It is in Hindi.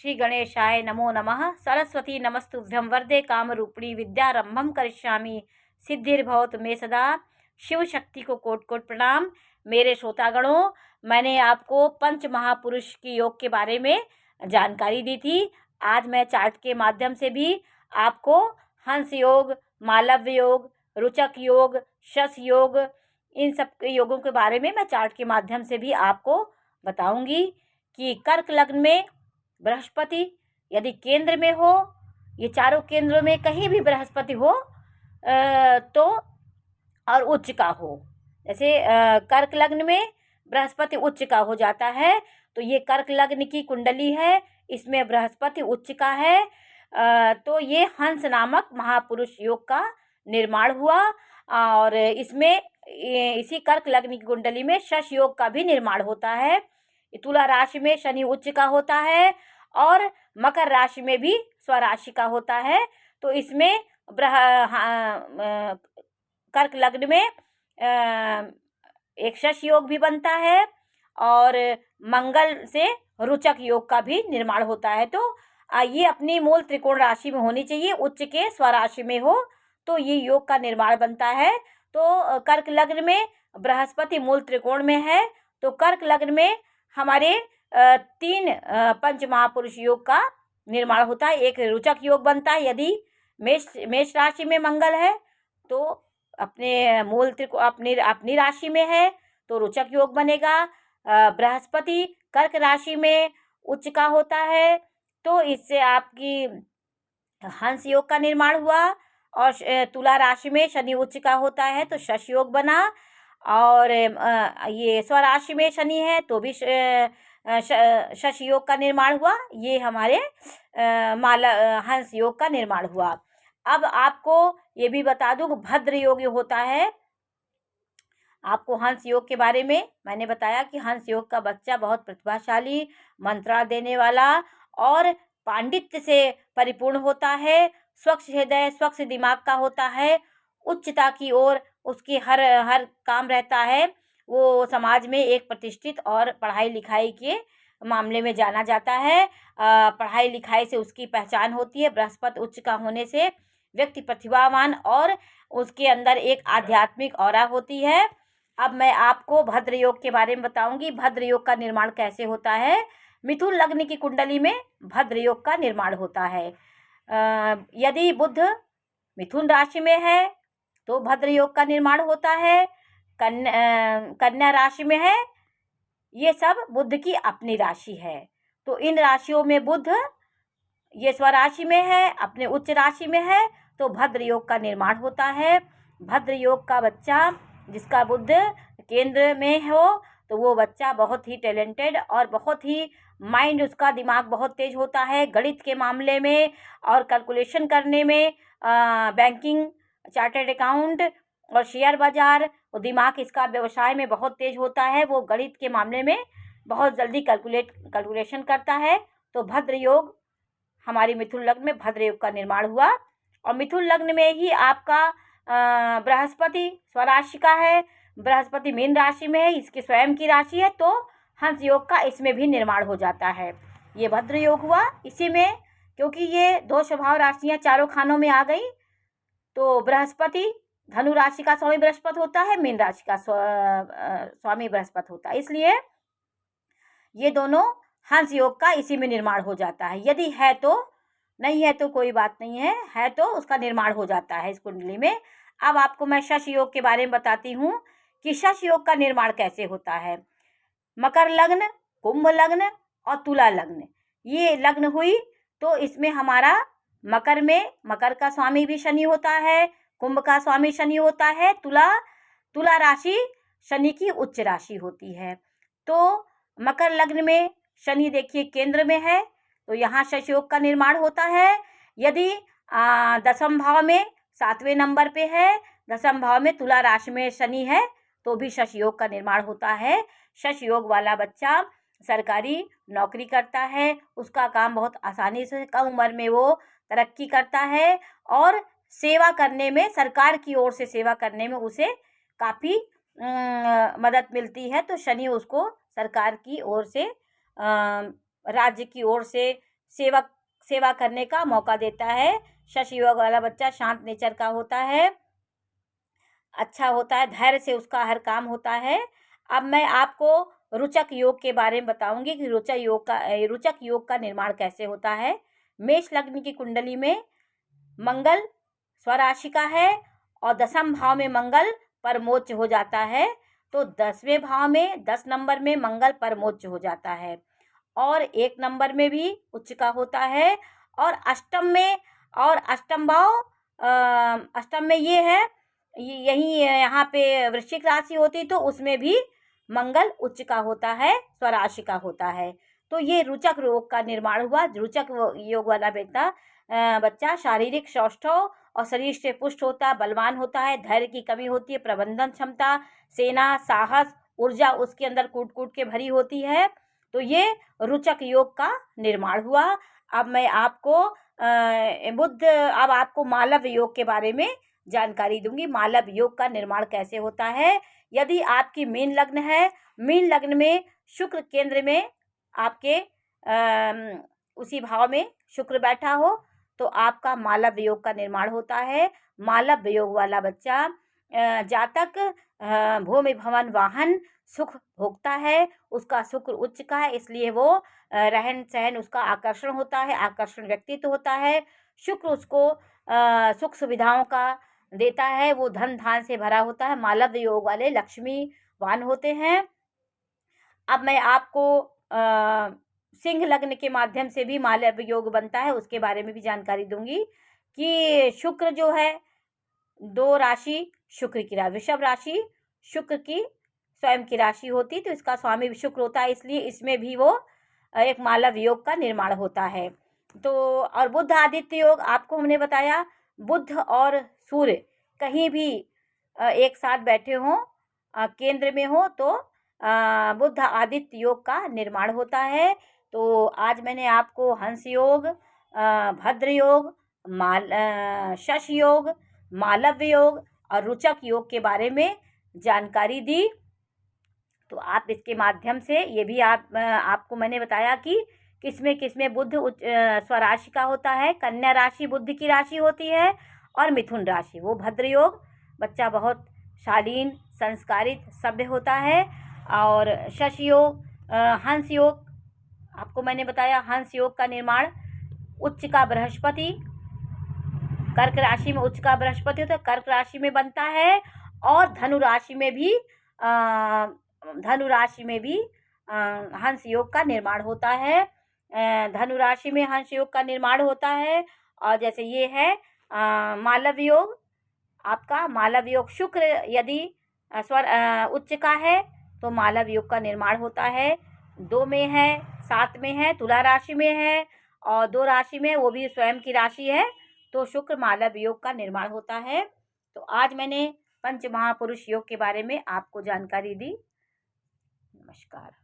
श्री गणेशाय नमो नमः। सरस्वती नमस्तुभ्यं वरदे कामरूपिणी विद्यारंभम करिष्यामि सिद्धिर्भवतु मे सदा। शिव शक्ति को कोटि कोटि प्रणाम। मेरे श्रोतागणों, मैंने आपको पंच महापुरुष की योग के बारे में जानकारी दी थी। आज मैं चार्ट के माध्यम से भी आपको हंस योग, मालव्य योग, रुचक योग, शश योग, इन सब योगों के बारे में मैं चार्ट के माध्यम से भी आपको बताऊंगी कि कर्क लग्न में बृहस्पति यदि केंद्र में हो, ये चारों केंद्रों में कहीं भी बृहस्पति हो तो और उच्च का हो, जैसे कर्क लग्न में बृहस्पति उच्च का हो जाता है तो ये कर्क लग्न की कुंडली है, इसमें बृहस्पति उच्च का है। तो ये हंस नामक महापुरुष योग का निर्माण हुआ और इसमें इसी कर्क लग्न की कुंडली में शश योग का भी निर्माण होता है। तुला राशि में शनि उच्च का होता है और मकर राशि में भी स्वराशि का होता है। तो इसमें कर्क लग्न में एक शश योग भी बनता है और मंगल से रुचक योग का भी निर्माण होता है। तो ये अपनी मूल त्रिकोण राशि में होनी चाहिए, उच्च के स्वराशि में हो तो ये योग का निर्माण बनता है। तो कर्क लग्न में बृहस्पति मूल त्रिकोण में है तो कर्क लग्न में हमारे तीन पंच महापुरुष योग का निर्माण होता है। एक रुचक योग बनता है यदि मेष राशि में मंगल है तो अपने मूल त्रिकोण अपनी राशि में है तो रुचक योग बनेगा। बृहस्पति कर्क राशि में उच्च का होता है तो इससे आपकी हंस योग का निर्माण हुआ। और तुला राशि में शनि उच्च का होता है तो शश योग बना और ये स्वराशि में शनि है तो भी शश योग का निर्माण हुआ। ये हमारे हंस योग का निर्माण हुआ। अब आपको ये भी बता दूं भद्र योग होता है। आपको हंस योग के बारे में मैंने बताया कि हंस योग का बच्चा बहुत प्रतिभाशाली, मंत्रा देने वाला और पांडित्य से परिपूर्ण होता है, स्वच्छ हृदय स्वच्छ दिमाग का होता है, उच्चता की ओर उसकी हर काम रहता है। वो समाज में एक प्रतिष्ठित और पढ़ाई लिखाई के मामले में जाना जाता है। पढ़ाई लिखाई से उसकी पहचान होती है। बृहस्पति उच्च का होने से व्यक्ति प्रतिभावान और उसके अंदर एक आध्यात्मिक ऑरा होती है। अब मैं आपको भद्र योग के बारे में बताऊंगी। भद्र योग का निर्माण कैसे होता है। मिथुन लग्न की कुंडली में भद्र योग का निर्माण होता है। यदि बुध मिथुन राशि में है तो भद्र योग का निर्माण होता है। कन्या राशि में है, ये सब बुध की अपनी राशि है तो इन राशियों में बुध ये स्वराशि में है, अपने उच्च राशि में है तो भद्र योग का निर्माण होता है। भद्र योग का बच्चा जिसका बुध केंद्र में हो तो वो बच्चा बहुत ही टैलेंटेड और बहुत ही माइंड, उसका दिमाग बहुत तेज होता है गणित के मामले में और कैलकुलेशन करने में, बैंकिंग, चार्टर्ड अकाउंट और शेयर बाजार, वो दिमाग इसका व्यवसाय में बहुत तेज होता है। वो गणित के मामले में बहुत जल्दी कैलकुलेशन करता है। तो भद्र योग हमारी मिथुन लग्न में भद्र योग का निर्माण हुआ और मिथुन लग्न में ही आपका बृहस्पति स्वराशि का है। बृहस्पति मीन राशि में है, इसकी स्वयं की राशि है तो हंस योग का इसमें भी निर्माण हो जाता है। ये भद्र योग हुआ। इसी में क्योंकि ये दो स्वभाव राशियां चारों खानों में आ गई तो बृहस्पति धनु राशि का स्वामी बृहस्पति होता है, मीन राशि का स्वामी बृहस्पति होता है, इसलिए ये दोनों हंस योग का इसी में निर्माण हो जाता है। यदि है तो, नहीं है तो कोई बात नहीं है तो उसका निर्माण हो जाता है इस कुंडली में। अब आपको मैं शश योग के बारे में बताती हूँ कि शश योग का निर्माण कैसे होता है। मकर लग्न, कुंभ लग्न और तुला लग्न, ये लग्न हुई तो इसमें हमारा मकर में मकर का स्वामी भी शनि होता है, कुंभ का स्वामी शनि होता है, तुला राशि शनि की उच्च राशि होती है। तो मकर लग्न में शनि देखिए केंद्र में है तो यहाँ शश योग का निर्माण होता है। यदि दसम भाव में 7वें नंबर पे है, दसम भाव में तुला राशि में शनि है तो भी शश योग का निर्माण होता है। शश योग वाला बच्चा सरकारी नौकरी करता है, उसका काम बहुत आसानी से, कम उम्र में वो तरक्की करता है और सेवा करने में, सरकार की ओर से सेवा करने में उसे काफ़ी मदद मिलती है। तो शनि उसको सरकार की ओर से, राज्य की ओर से सेवा करने का मौका देता है। शश योग वाला बच्चा शांत नेचर का होता है, अच्छा होता है, धैर्य से उसका हर काम होता है। अब मैं आपको रुचक योग के बारे में बताऊंगी कि रुचक योग का निर्माण कैसे होता है। मेष लग्न की कुंडली में मंगल स्वराशि का है और 10वें भाव में मंगल परमोच्च हो जाता है। तो 10वें भाव में 10 नंबर में मंगल परमोच्च हो जाता है और 1 नंबर में भी उच्च का होता है। और अष्टम में, और अष्टम भाव अष्टम में ये है, यही यहाँ पे वृश्चिक राशि होती तो उसमें भी मंगल उच्च का होता है, स्वराशि का होता है। तो ये रुचक योग का निर्माण हुआ। रुचक योग वाला बच्चा शारीरिक सौष्ठव और शरीर से पुष्ट होता, बलवान होता है, धैर्य की कमी होती है, प्रबंधन क्षमता, सेना, साहस, ऊर्जा उसके अंदर कूट कूट के भरी होती है। तो ये रुचक योग का निर्माण हुआ। अब मैं आपको अब आपको मालव योग के बारे में जानकारी दूंगी। मालव योग का निर्माण कैसे होता है। यदि आपकी मीन लग्न है, मीन लग्न में शुक्र केंद्र में आपके उसी भाव में शुक्र बैठा हो तो आपका मालव योग का निर्माण होता है। मालव योग वाला बच्चा जातक भूमि भवन वाहन सुख भोगता है, उसका शुक्र उच्च का है, इसलिए वो रहन सहन उसका आकर्षण होता है, आकर्षण व्यक्तित्व होता है। शुक्र उसको सुख सुविधाओं का देता है, वो धन धान से भरा होता है। मालव योग वाले लक्ष्मीवान होते हैं। अब मैं आपको सिंह लग्न के माध्यम से भी मालव योग बनता है, उसके बारे में भी जानकारी दूंगी कि शुक्र जो है 2 राशि शुक्र की राशि, वृषभ राशि शुक्र की स्वयं की राशि होती, तो इसका स्वामी शुक्र होता है, इसलिए इसमें भी वो एक मालव योग का निर्माण होता है। तो और बुध आदित्य योग आपको हमने बताया, बुध और सूर्य कहीं भी एक साथ बैठे हों, केंद्र में हो तो बुध आदित्य योग का निर्माण होता है। तो आज मैंने आपको हंस योग, भद्र योग, शश योग, मालव योग और रुचक योग के बारे में जानकारी दी। तो आप इसके माध्यम से ये भी आपको मैंने बताया कि किसमें बुध स्वराशि का होता है। कन्या राशि बुध की राशि होती है और मिथुन राशि वो भद्र योग, बच्चा बहुत शालीन संस्कारित सभ्य होता है। और शश योग, हंस योग आपको मैंने बताया, हंस योग का निर्माण उच्च का बृहस्पति, कर्क राशि में उच्च का बृहस्पति होता है, कर्क राशि में बनता है। और धनु राशि में भी हंस योग का निर्माण होता है। धनु राशि में हंस योग का निर्माण होता है। और जैसे ये है मालव योग, आपका मालव योग शुक्र यदि उच्च का है तो मालव योग का निर्माण होता है। 2 में है, 7 में है, तुला राशि में है और 2 राशि में वो भी स्वयं की राशि है, तो शुक्र मालव योग का निर्माण होता है। तो आज मैंने पंच महापुरुष योग के बारे में आपको जानकारी दी। नमस्कार।